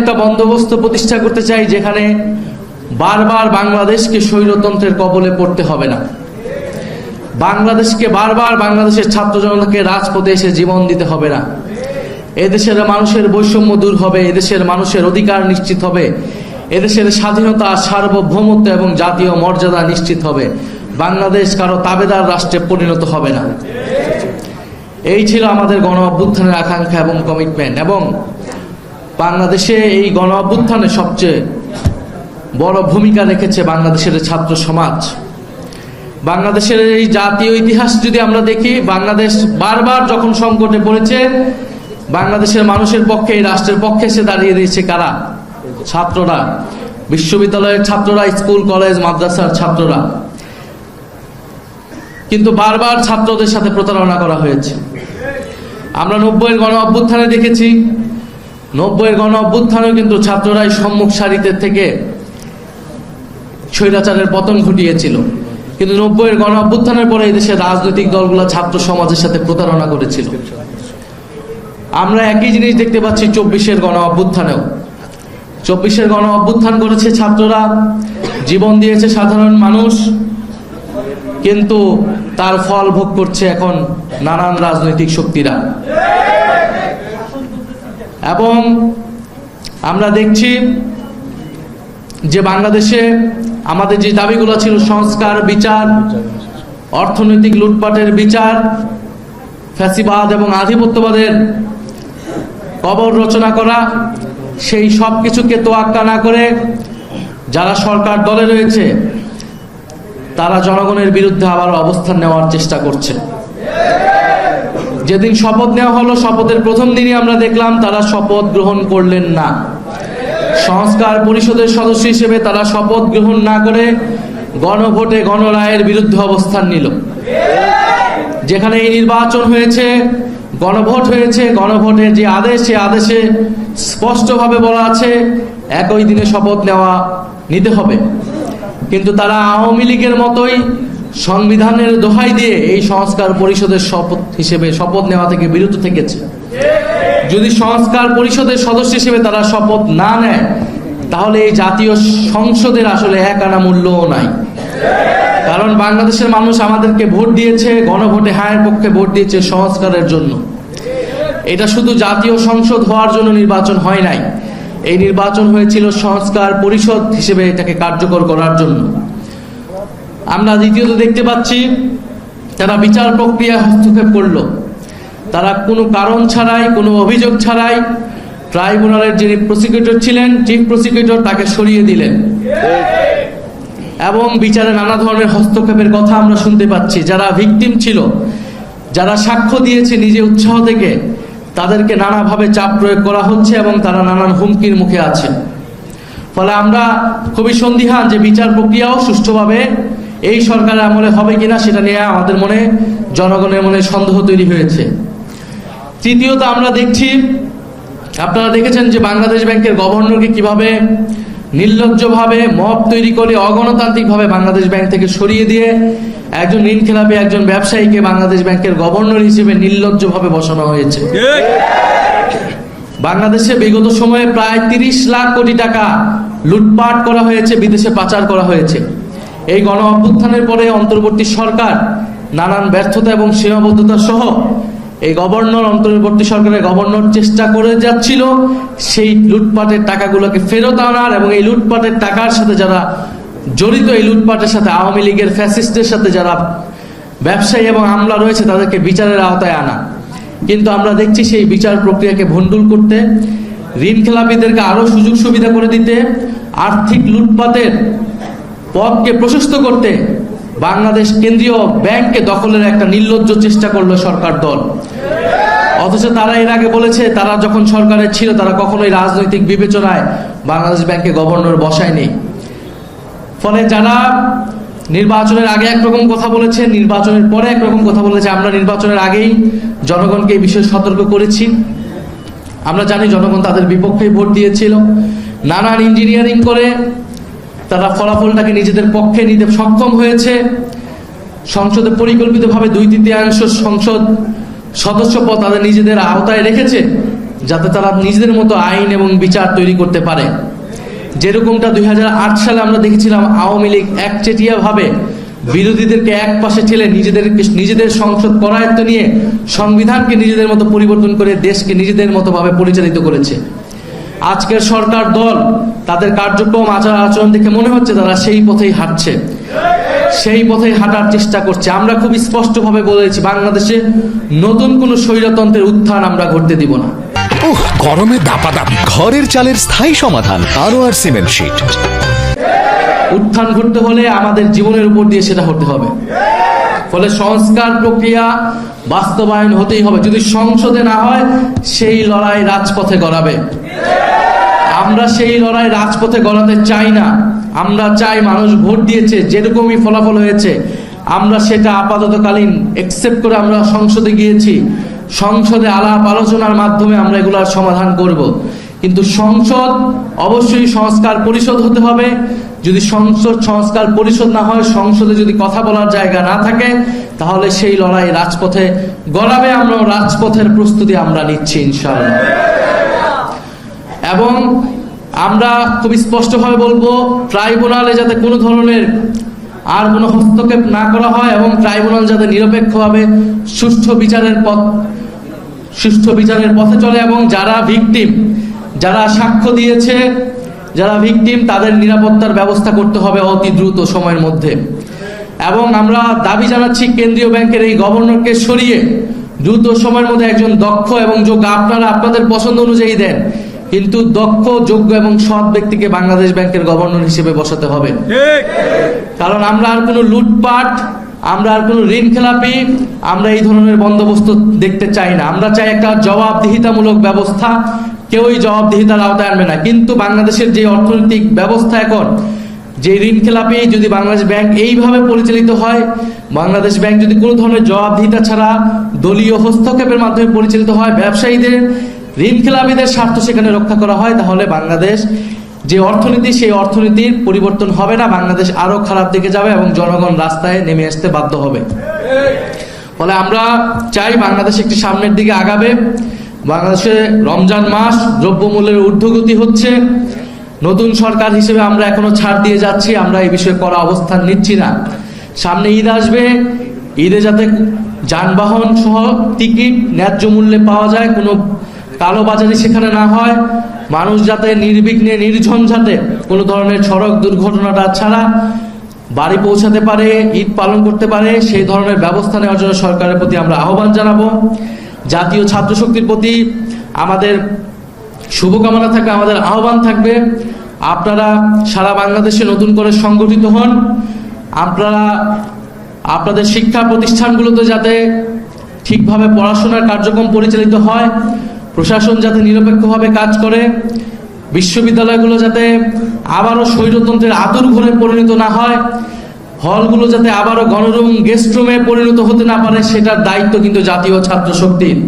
একটা বন্দোবস্ত প্রতিষ্ঠা করতে চাই যেখানে বারবার বাংলাদেশকে স্বৈরতন্ত্রের কবলে পড়তে হবে না। বাংলাদেশকে বারবার বাংলাদেশের ছাত্র জনতাকে রাজপথে এসে জীবন দিতে হবে না। এদেশের মানুষের বৈষম্য দূর হবে, এদেশের মানুষের অধিকার নিশ্চিত হবে, এদেশের স্বাধীনতা, সার্বভৌমত্ব এবং জাতীয় মর্যাদা নিশ্চিত হবে। বাংলাদেশ কারো তাবেদার রাষ্ট্রে পরিণত হবে না। এই ছিল আমাদের গণ অভ্যুত্থানের আকাঙ্ক্ষা এবং কমিটমেন্ট। এবং বাংলাদেশে এই গণ অভ্যুত্থানে সবচেয়ে বড় ভূমিকা রেখেছে বাংলাদেশের ছাত্র সমাজ। বাংলাদেশের এই জাতীয় ইতিহাস যদি আমরা দেখি, বাংলাদেশ বারবার যখন সংকটে পড়েছে, বাংলাদেশের মানুষের পক্ষে, এই রাষ্ট্রের পক্ষে এসে দাঁড়িয়ে দিয়েছে কারা? ছাত্ররা, বিশ্ববিদ্যালয়ের ছাত্ররা, স্কুল কলেজ মাদ্রাসার ছাত্ররা। কিন্তু বারবার ছাত্রদের সাথে প্রতারণা করা হয়েছে। আমরা 90-এর গণ অভ্যুত্থানে দেখেছি, 90-এর গণ অভ্যুত্থানেও কিন্তু ছাত্ররাই সম্মুখ সারিতে থেকে স্বৈরাচারের পতন ঘটিয়েছিল। কিন্তু 90-এর গণ অভ্যুত্থানের পরে এই দেশের রাজনৈতিক দলগুলো ছাত্র সমাজের সাথে প্রতারণা করেছিল। আমরা একই জিনিস দেখতে পাচ্ছি 24-এর গণ অভ্যুত্থানেও। 24-এর গণ অভ্যুত্থান করেছে ছাত্ররা, জীবন দিয়েছে সাধারণ মানুষ, কিন্তু তার ফল ভোগ করছে এখন নানান রাজনৈতিক শক্তিরা। এবং আমরা দেখছি যে বাংলাদেশে আমাদের যে দাবিগুলো ছিল, সংস্কার, বিচার, অর্থনৈতিক লুটপাটের বিচার, ফ্যাসিবাদ এবং আধিপত্যবাদের কবর রচনা করা, সেই সব কিছুকে তোয়াক্কা না করে যারা সরকার দলে রয়েছে তারা জনগণের বিরুদ্ধে আবার অবস্থান নেওয়ার চেষ্টা করছে। যেদিন শপথ নেওয়া হলো, শপথের প্রথম দিনই আমরা দেখলাম তারা শপথ গ্রহণ করলেন না। সংস্কার পরিষদের সদস্য হিসেবে তারা শপথ গ্রহণ না করে গণভোটে, গণরায়ের বিরুদ্ধে অবস্থান নিল। যেখানে এই নির্বাচন হয়েছে, গণভোট হয়েছে, গণভোটের যে আদেশ, সে আদেশে স্পষ্টভাবে বলা আছে একই দিনে শপথ নিতে হবে। কিন্তু তারা আওয়ামী লীগের মতোই সংবিধানের দোহাই দিয়ে এই সংস্কার পরিষদের শপথ নেওয়া থেকে বিরত থেকেছে। যদি সংস্কার পরিষদের সদস্য হিসেবে তারা শপথ না নেয়, তাহলে এই জাতীয় সংসদের আসলে এক আনা মূল্যও নাই। কারণ বাংলাদেশের মানুষ আমাদেরকে ভোট দিয়েছে, গণভোটে হায়ের পক্ষে ভোট দিয়েছে সংস্কারের জন্য। এটা শুধু জাতীয় সংসদ হওয়ার জন্য নির্বাচন হয় নাই, এই নির্বাচন হয়েছিল সংস্কার পরিষদ হিসেবে এটাকে কার্যকর করার জন্য। আমরা দ্বিতীয়ত দেখতে পাচ্ছি তারা বিচার প্রক্রিয়া হস্তক্ষেপ করলো। তারা কোনো কারণ ছাড়াই, কোনো অভিযোগ ছাড়াই ট্রাইব্যুনালের যিনি প্রসিকিউটর ছিলেন, চিফ প্রসিকিউটর, তাকে সরিয়ে দিলেন। এবং বিচারে নানা ধরনের হস্তক্ষেপের কথা আমরা শুনতে পাচ্ছি। যারা ভিকটিম ছিল, যারা সাক্ষ্য দিয়েছে নিজে উৎসাহ থেকে, তাদেরকে নানাভাবে চাপ প্রয়োগ করা হচ্ছে এবং তারা নানান হুমকির মুখে আছে। ফলে আমরা খুবই সন্দিহান যে বিচার প্রক্রিয়াও সুষ্ঠুভাবে এই সরকারের আমলে হবে কিনা, সেটা নিয়ে আমাদের মনে, জনগণের মনে সন্দেহ তৈরি হয়েছে। তৃতীয়ত আমরা দেখছি, আপনারা দেখেছেন যে বাংলাদেশ ব্যাংকের গভর্নরকে কিভাবে নির্লজ্জভাবে মব তৈরি করে অগণতান্ত্রিকভাবে বাংলাদেশ ব্যাংক থেকে সরিয়ে দিয়ে একজন ঋণখেলাপি, একজন ব্যবসায়ীকে বাংলাদেশ ব্যাংকের গভর্নর হিসেবে নির্লজ্জভাবে বসানো হয়েছে। বাংলাদেশে বিগত সময়ে প্রায় 30 লাখ কোটি টাকা লুটপাট করা হয়েছে, বিদেশে পাচার করা হয়েছে। এই গণ অভ্যুত্থানের পরে অন্তর্বর্তী সরকার নানান ব্যর্থতা এবং সীমাবদ্ধতা সহ এই অন্তর্বর্তী সরকারের গভর্নর চেষ্টা করে যাচ্ছিল সেই লুটপাটের টাকাগুলোকে ফেরত আনার এবং এই লুটপাটের টাকার সাথে যারা জড়িত, এই লুটপাটের সাথে আওয়ামী লীগের ফ্যাসিস্টের সাথে যারা ব্যবসায়ী এবং আমলা রয়েছে তাদেরকে বিচারের আওতায় আনা। কিন্তু আমরা দেখছি সেই বিচার প্রক্রিয়াকে ভণ্ডুল করতে, ঋণ খেলাপিদেরকে আরো সুযোগ সুবিধা করে দিতে, আর্থিক লুটপাটের পথকে প্রশস্ত করতে বাংলাদেশ কেন্দ্রীয় ব্যাংককে দখলের একটা নির্লজ্জ চেষ্টা করলো সরকার দল। অথচ তারা এর আগে বলেছে তারা যখন সরকারে ছিল তারা কখনোই রাজনৈতিক বিবেচনায় বাংলাদেশ ব্যাংকে গভর্নর বসায়নি। ফলে যারা নির্বাচনের আগে একরকম কথা বলেছে, নির্বাচনের পরে একরকম কথা বলেছে। আমরা নির্বাচনের আগেই জনগণকে এই বিষয়ে সতর্ক করেছি। আমরা জানি জনগণ তাদের বিপক্ষে ভোট দিয়েছিল। নানান ইঞ্জিনিয়ারিং করে তারা ফলাফলটাকে নিজেদের পক্ষে নিতে সক্ষম হয়েছে। সংসদে পরিকল্পিতভাবে 2/3 সংসদ সদস্য পদ তাদের নিজেদের আওতায় রেখেছে। যাতে তারা নিজেদের মতো আইন এবং বিচার তৈরি করতে পারে। যেরকমটা 2008 সালে আমরা দেখেছিলাম আওয়ামী লীগ একচেটিয়াভাবে বিরোধীদেরকে এক পাশে ঠেলে নিজেদের সংসদ করায়ত্ত নিয়ে সংবিধানকে নিজেদের মতো পরিবর্তন করে দেশকে নিজেদের মতো ভাবে পরিচালিত করেছে। আজকের সরকার দল তাদের কার্যক্রম আচার আচরণ দেখে মনে হচ্ছে তারা সেই পথেই হাঁটছে, সেই পথেই হাঁটার চেষ্টা করছে। আমরা খুব স্পষ্টভাবে বলেছি, বাংলাদেশে নতুন কোনো স্বৈরতন্ত্রের উত্থান আমরা ঘটতে দিব না। গরমে দাপাদাপি, ঘরের চালের স্থায়ী সমাধান আনোয়ার সিমেন্ট শীট। উত্থান ঘটতে হলে আমাদের জীবনের উপর দিয়ে সেটা হতে হবে। ফলে সংস্কার প্রক্রিয়া বাস্তবায়ন হতেই হবে। যদি সংসদে না হয়, সেই লড়াই রাজপথে গড়াবে। আমরা সেই লড়াই রাজপথে গড়াতে চাই না। আমরা চাই মানুষ ভোট দিয়েছে, যেরকমই ফলাফল হয়েছে আমরা সেটা আপাততকালীন একসেপ্ট করে আমরা সংসদে গিয়েছি। সংসদে আলাপ আলোচনার মাধ্যমে আমরা এগুলার সমাধান করব। কিন্তু সংসদ অবশ্যই সংস্কার পরিষদ হতে হবে। যদি সংসদ সংস্কার পরিষদ না হয়, সংসদে যদি কথা বলার জায়গা না থাকে, তাহলে সেই লড়াই রাজপথে গড়াবে। আমরা রাজপথের প্রস্তুতি আমরা নিচ্ছি ইনশাআল্লাহ। এবং আমরা খুব স্পষ্টভাবে বলবো, ট্রাইব্যুনালে যাতে কোনো ধরনের আর কোনো হস্তক্ষেপ না করা হয় এবং ট্রাইব্যুনাল যাতে নিরপেক্ষভাবে সুষ্ঠু বিচারের পথে চলে এবং যারা ভিকটিম, যারা সাক্ষ্য দিয়েছে, যারা ভিকটিম, তাদের নিরাপত্তার ব্যবস্থা করতে হবে অতি দ্রুত সময়ের মধ্যে। এবং আমরা দাবি জানাচ্ছি কেন্দ্রীয় ব্যাংকের এই গভর্নরকে সরিয়ে দ্রুত সময়ের মধ্যে একজন দক্ষ এবং যোগ্য, আপনারা আপনাদের পছন্দ অনুযায়ী দেন, কিন্তু দক্ষ, যোগ্য এবং সৎ ব্যক্তিকে বাংলাদেশ ব্যাংকের গভর্নর হিসেবে বসাতে হবে। কারণ আমরা আর কোনো লুটপাট, আমরা আর কোনো ঋণ খেলাপি, আমরা এই ধরনের বন্দোবস্ত দেখতে চাই না। আমরা চাই একটা জবাবদিহিতামূলক ব্যবস্থা। কেউই জবাবদিহিতার আওতায় আনবে না। কিন্তু বাংলাদেশের যে অর্থনৈতিক ব্যবস্থা এখন, যে ঋণ খেলাপি, যদি বাংলাদেশ ব্যাংক এইভাবে পরিচালিত হয়, বাংলাদেশ ব্যাংক যদি কোনো ধরনের জবাবদিহিতা ছাড়া দলীয় হস্তক্ষেপের মাধ্যমে পরিচালিত হয়, ব্যবসায়ীদের, ঋণ খেলাপিদের স্বার্থ সেখানে রক্ষা করা হয়, তাহলে বাংলাদেশ যে অর্থনীতি, সেই অর্থনীতির পরিবর্তন হবে না। বাংলাদেশ আরো খারাপ দিকে যাবে এবং জনগণ রাস্তায় নেমে আসতে বাধ্য হবে। ফলে আমরা চাই বাংলাদেশ একটি সামনের দিকে আগাবে। বাংলাদেশে রমজান মাস, দ্রব্যমূল্যের ঊর্ধ্বগতি হচ্ছে। নতুন সরকার হিসেবে আমরা এখনো ছাড় দিয়ে যাচ্ছি, আমরা এই বিষয়ে কড়া অবস্থান নিচ্ছি না। সামনে ঈদ আসবে, ঈদে যাতে যানবাহন সহ টিকিট ন্যায্য মূল্যে পাওয়া যায়, কোনো কালোবাজারি সেখানে না হয়, মানুষ যাতে নির্বিঘ্নে নির্ঝঞ্ঝাটে কোনো ধরনের সড়ক দুর্ঘটনাটা ছাড়া বাড়ি পৌঁছাতে পারে, ঈদ পালন করতে পারে, সেই ধরনের ব্যবস্থা নেওয়ার জন্য সরকারের প্রতি আমরা আহ্বান জানাবো। জাতীয় ছাত্র শক্তির প্রতি আমাদের শুভকামনা থাকবে, আমাদের আহ্বান থাকবে, আপনারা সারা বাংলাদেশে নতুন করে সংগঠিত হন। আপনারা আপনাদের শিক্ষা প্রতিষ্ঠানগুলোতে যাতে ঠিকভাবে পড়াশোনার কার্যক্রম পরিচালিত হয়, প্রশাসন যাতে নিরপেক্ষভাবে কাজ করে, বিশ্ববিদ্যালয়গুলো যাতে আবারও স্বৈরতন্ত্রের আতুরঘরে পরিণত না হয়, হলগুলো যাতে আবারও গণরুম, গেস্ট রুমে পরিণত হতে না পারে, সেটার দায়িত্ব কিন্তু জাতীয় ছাত্র শক্তির।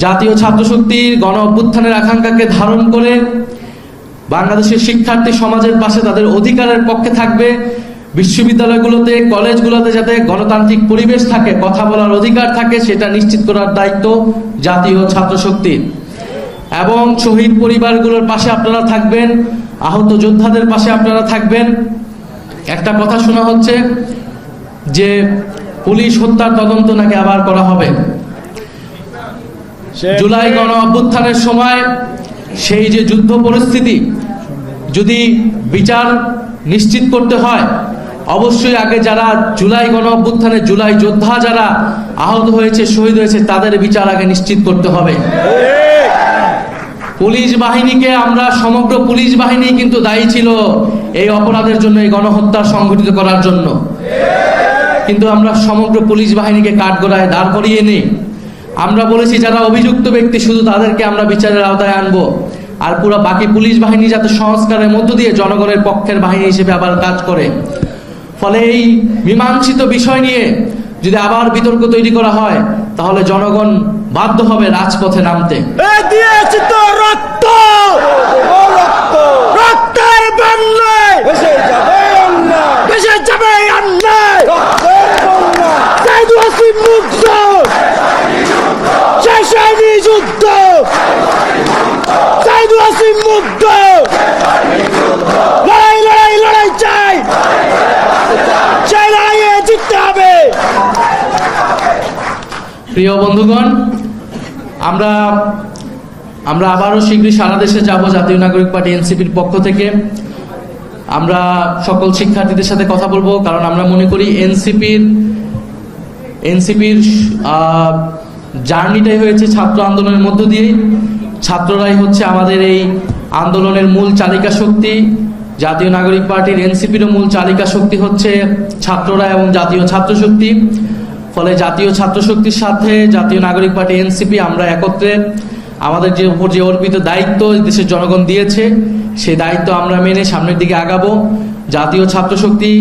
জাতীয় ছাত্র শক্তির গণ অভ্যুত্থানের আকাঙ্ক্ষাকে ধারণ করে বাংলাদেশের শিক্ষার্থী সমাজের পাশে তাদের অধিকারের পক্ষে থাকবে। বিশ্ববিদ্যালয়গুলোতে, কলেজগুলোতে যাতে গণতান্ত্রিক পরিবেশ থাকে, কথা বলার অধিকার থাকে, সেটা নিশ্চিত করার দায়িত্ব জাতীয় ছাত্র শক্তির। এবং শহীদ পরিবারগুলোর পাশে আপনারা থাকবেন, আহত যোদ্ধাদের পাশে আপনারা থাকবেন। একটা কথা শোনা হচ্ছে যে পুলিশ হত্যার তদন্ত নাকি আবার করা হবে। জুলাই গণ অভ্যুত্থানের সময় সেই যে যুদ্ধ পরিস্থিতি, যদি বিচার নিশ্চিত করতে হয়, অবশ্যই আগে যারা জুলাই গণ অভ্যুত্থানে জুলাই যোদ্ধা যারা আহত হয়েছে, শহীদ হয়েছে, তাদের বিচার আগে নিশ্চিত করতে হবে। পুলিশ বাহিনীকে আমরা, সমগ্র পুলিশ বাহিনী কিন্তু দায়ী ছিল এই অপরাধের জন্য, এই গণহত্যা সংঘটিত করার জন্য। কিন্তু আমরা সমগ্র পুলিশ বাহিনীকে কাঠগড়ায় দাঁড় করিয়ে নেই। আমরা বলেছি যারা অভিযুক্ত ব্যক্তি, শুধু তাদেরকে আমরা বিচারের আওতায় আনবো, আর পুরো বাকি পুলিশ বাহিনী যাতে সংস্কারের মধ্য দিয়ে জনগণের পক্ষের বাহিনী হিসেবে আবার কাজ করে। ফলে এই মীমাংসিত বিষয় নিয়ে যদি আবার বিতর্ক তৈরি করা হয়, তাহলে জনগণ বাধ্য হবে রাজপথে নামতে। যুদ্ধ মুক্ত লড়াই লড়াই লড়াই চাই চাই লড়াইয়ে জিততে হবে। প্রিয় বন্ধুগণ, আমরা আবারও শীঘ্রই সারা দেশে যাব জাতীয় নাগরিক পার্টি এনসিপির পক্ষ থেকে। আমরা সকল শিক্ষার্থীদের সাথে কথা বলবো, কারণ আমরা মনে করি এনসিপির জার্নিটাই হয়েছে ছাত্র আন্দোলনের মধ্য দিয়েই। ছাত্ররাই হচ্ছে আমাদের এই আন্দোলনের মূল চালিকা শক্তি। জাতীয় নাগরিক পার্টির এনসিপিরও মূল চালিকা শক্তি হচ্ছে ছাত্ররা এবং জাতীয় ছাত্র শক্তি। ফলে জাতীয় ছাত্র শক্তির সাথে জাতীয় নাগরিক পার্টি এনসিপি আমরা একত্রে আমাদের উপর যে অর্পিত দায়িত্ব দেশের জনগণ দিয়েছে, সেই দায়িত্ব আমরা মেনে সামনের দিকে আগাবো। জাতীয় ছাত্র শক্তি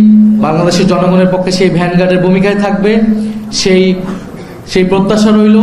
বাংলাদেশের জনগণের পক্ষে সেই ভ্যানগার্ডের ভূমিকায় থাকবে, সেই প্রত্যাশা রইল।